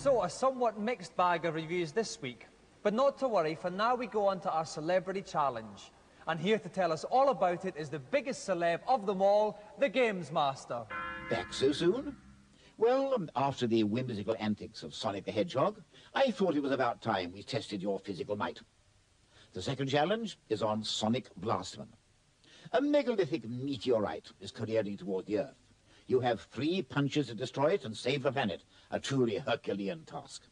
So, a somewhat mixed bag of reviews this week. But not to worry, for now we go on to our celebrity challenge. And here to tell us all about it is the biggest celeb of them all, the Games Master. Back so soon? Well, after the whimsical antics of Sonic the Hedgehog, I thought it was about time we tested your physical might. The second challenge is on Sonic Blastman. A megalithic meteorite is careering toward the Earth. You have 3 punches to destroy it and save the planet, a truly Herculean task.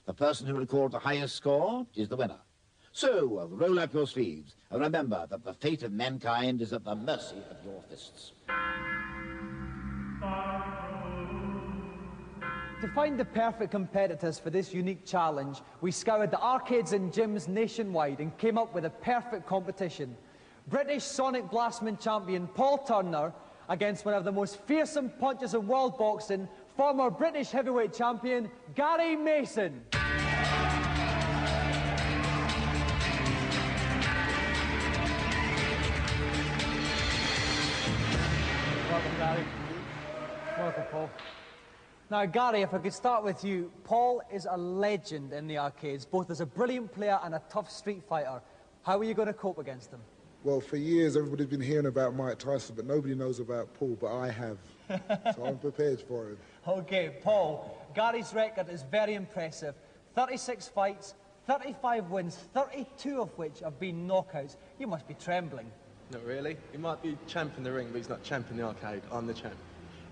The person who records the highest score is the winner. So, roll up your sleeves and remember that the fate of mankind is at the mercy of your fists. To find the perfect competitors for this unique challenge, we scoured the arcades and gyms nationwide and came up with a perfect competition. British Sonic Blastman champion Paul Turner against one of the most fearsome punchers in world boxing, former British heavyweight champion Gary Mason. Welcome, Gary. Welcome, Paul. Now, Gary, if I could start with you, Paul is a legend in the arcades, both as a brilliant player and a tough street fighter. How are you going to cope against him? Well, for years, everybody's been hearing about Mike Tyson, but nobody knows about Paul, but I have. So I'm prepared for him. Okay, Paul, Gary's record is very impressive. 36 fights, 35 wins, 32 of which have been knockouts. You must be trembling. Not really. He might be champ in the ring, but he's not champ in the arcade. I'm the champ.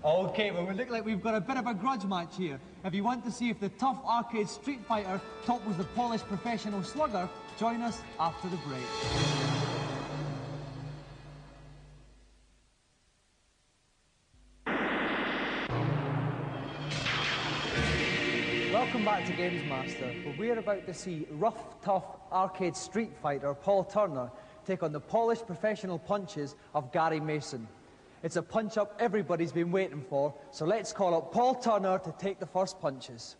Okay, well, we look like we've got a bit of a grudge match here. If you want to see if the tough arcade street fighter topples the polished professional slugger, join us after the break. Welcome back to Games Master, where we're about to see rough, tough arcade street fighter Paul Turner take on the polished professional punches of Gary Mason. It's a punch-up everybody's been waiting for, so let's call up Paul Turner to take the first punches.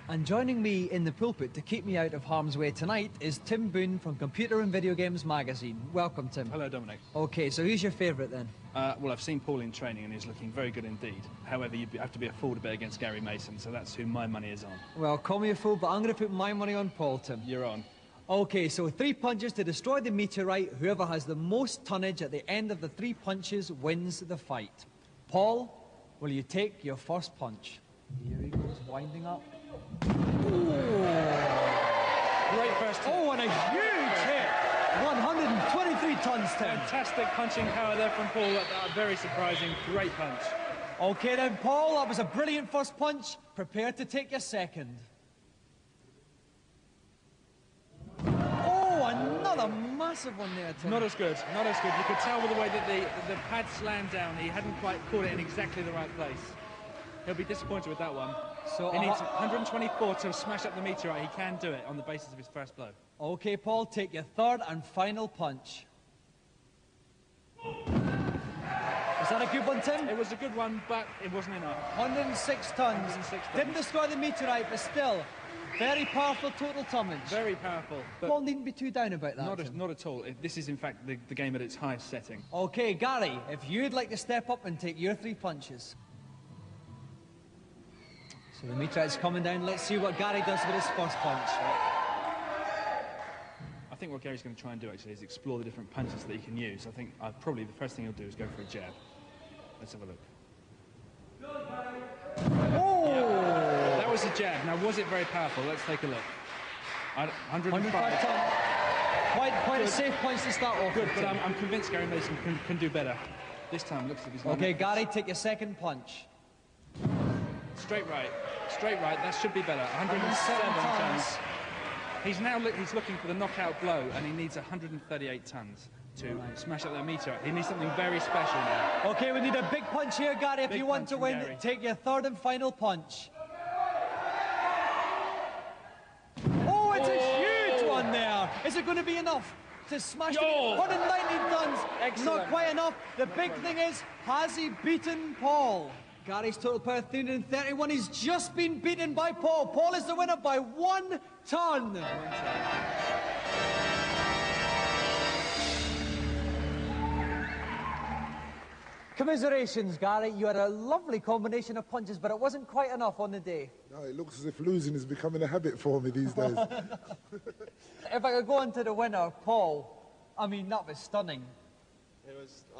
And joining me in the pulpit to keep me out of harm's way tonight is Tim Boone from Computer and Video Games Magazine. Welcome, Tim. Hello, Dominic. Okay, so who's your favourite then? Well, I've seen Paul in training and he's looking very good indeed. However, you'd have to be a fool to bet against Gary Mason, so that's who my money is on. Well, call me a fool, but I'm going to put my money on Paul, Tim. You're on. Okay, so 3 punches to destroy the meteorite. Whoever has the most tonnage at the end of the 3 punches wins the fight. Paul, will you take your first punch? Here he goes, winding up. Great first hit. Oh, and a huge hit! 123 tons, Tim. Fantastic punching power there from Paul. Very surprising. Great punch. Okay then, Paul, that was a brilliant first punch. Prepare to take your second. Oh, another massive one there, Tim. Not as good. Not as good. You could tell with the way that the pad slammed down, he hadn't quite caught it in exactly the right place. He'll be disappointed with that one. So he needs 124 to smash up the meteorite. He can do it on the basis of his first blow. Okay, Paul, take your third and final punch. Was that a good one, Tim? It was a good one, but it wasn't enough. 106 tons. 106 tons. Didn't destroy the meteorite, but still, very powerful total tonnage. Very powerful. But Paul needn't be too down about that. Not at all. This is, in fact, the game at its highest setting. Okay, Gary, if you'd like to step up and take your 3 punches. So the meteorite's coming down. Let's see what Gary does with his first punch. I think what Gary's going to try and do, actually, is explore the different punches that he can use. I think probably the first thing he'll do is go for a jab. Let's have a look. Oh! Yeah, that was a jab. Now, was it very powerful? Let's take a look. 105 tons. Quite a safe punch to start off. Good, but I'm convinced Gary Mason can do better. This time, looks like he's not. Okay, Gary, take your second punch. Straight right. Straight right. That should be better. 107 tons. He's looking for the knockout blow, and he needs 138 tons to smash up that meteorite. He needs something very special now. Okay, we need a big punch here, Gary. If you want to win, take your third and final punch. Oh, it's a huge one there. Is it going to be enough to smash it? 190 tons. Excellent. Not quite enough. The big thing is, has he beaten Paul? Gary's total power 331. He's just been beaten by Paul. Paul is the winner by 1 ton. Commiserations, Gary. You had a lovely combination of punches, but it wasn't quite enough on the day. No, it looks as if losing is becoming a habit for me these days. If I could go on to the winner, Paul, I mean, that was stunning.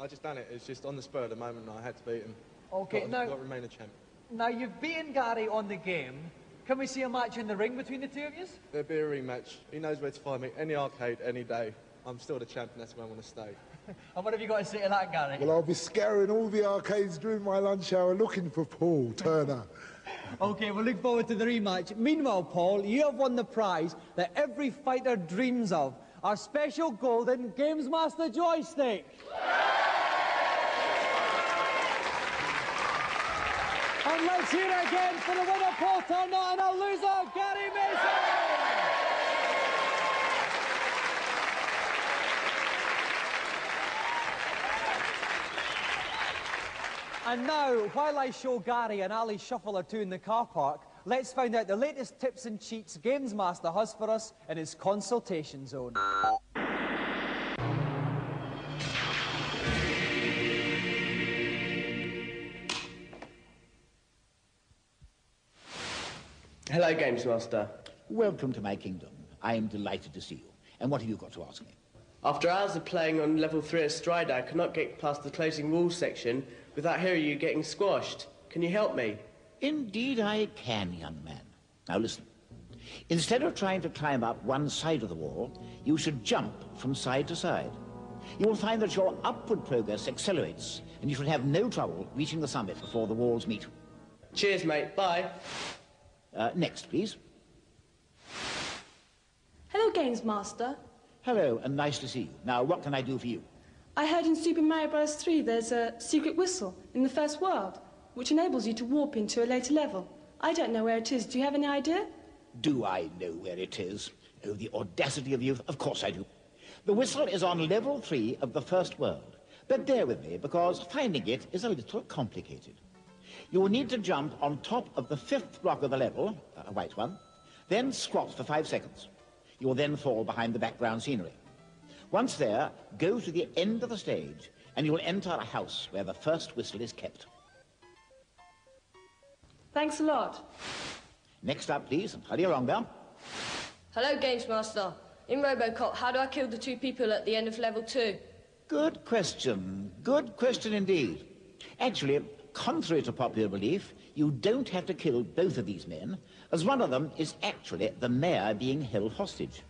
I just done it. It's just on the spur of the moment. I had to beat him. Okay, got to remain a champ. Now, you've beaten Gary on the game. Can we see a match in the ring between the two of you? There'll be a rematch. He knows where to find me. Any arcade, any day. I'm still the champion. That's where I want to stay. And what have you got to say to that, Gary? Well, I'll be scouring all the arcades during my lunch hour looking for Paul Turner. Okay, we'll look forward to the rematch. Meanwhile, Paul, you have won the prize that every fighter dreams of, our special golden Games Master joystick. And let's hear it again for the winner, Paul Turner, and our loser, Gary Mason! And now, while I show Gary an alley shuffle or two in the car park, let's find out the latest tips and cheats Games Master has for us in his consultation zone. Hello, Games Master. Welcome to my kingdom. I am delighted to see you. And what have you got to ask me? After hours of playing on level 3 of Strider, I could not get past the closing rules section without hearing you getting squashed. Can you help me? Indeed I can, young man. Now listen. Instead of trying to climb up one side of the wall, you should jump from side to side. You will find that your upward progress accelerates, and you should have no trouble reaching the summit before the walls meet. Cheers, mate. Bye. Next, please. Hello, Games Master. Hello, and nice to see you. Now, what can I do for you? I heard in Super Mario Bros. 3 there's a secret whistle in the first world, which enables you to warp into a later level. I don't know where it is. Do you have any idea? Do I know where it is? Oh, the audacity of you. Of course I do. The whistle is on level 3 of the first world. But bear with me, because finding it is a little complicated. You will need to jump on top of the 5th block of the level, a white one, then squat for 5 seconds. You will then fall behind the background scenery. Once there, go to the end of the stage, and you will enter a house where the first whistle is kept. Thanks a lot. Next up, please, and hurry along there. Hello, Games Master. In Robocop, how do I kill the 2 people at the end of level 2? Good question. Good question indeed. Actually, contrary to popular belief, you don't have to kill both of these men, as one of them is actually the mayor being held hostage.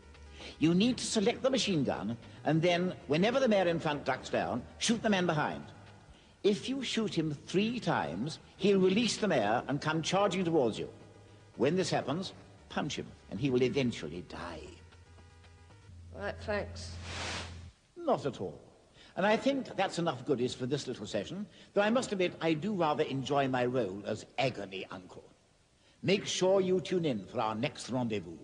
You need to select the machine gun, and then, whenever the mayor in front ducks down, shoot the man behind. If you shoot him 3 times, he'll release the mayor and come charging towards you. When this happens, punch him, and he will eventually die. Right, thanks. Not at all. And I think that's enough goodies for this little session, though I must admit I do rather enjoy my role as agony uncle. Make sure you tune in for our next rendezvous.